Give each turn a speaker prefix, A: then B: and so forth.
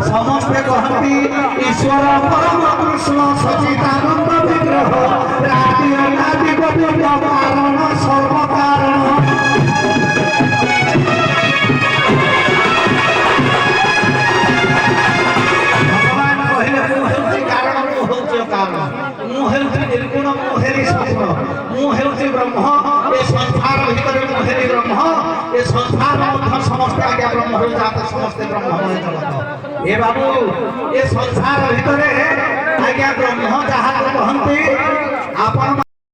A: समस्ते कहती ईश्वर परम कृष्ण सचिदानंद विग्रह राधि अनादि गोविंद कारण सर्व कारण भगवान कहले कारण निर्गुण मुहेरी सत्य मुहे ब्रह्म ए संसार भीतर मुहेरी ब्रह्म ए संसार मध्य समस्त आज्ञा ब्रह्म जात समस्त ब्रह्म जगत ए बाबू ए संसार भीतर आज्ञा ब्रह्म जहाँ कहते आपण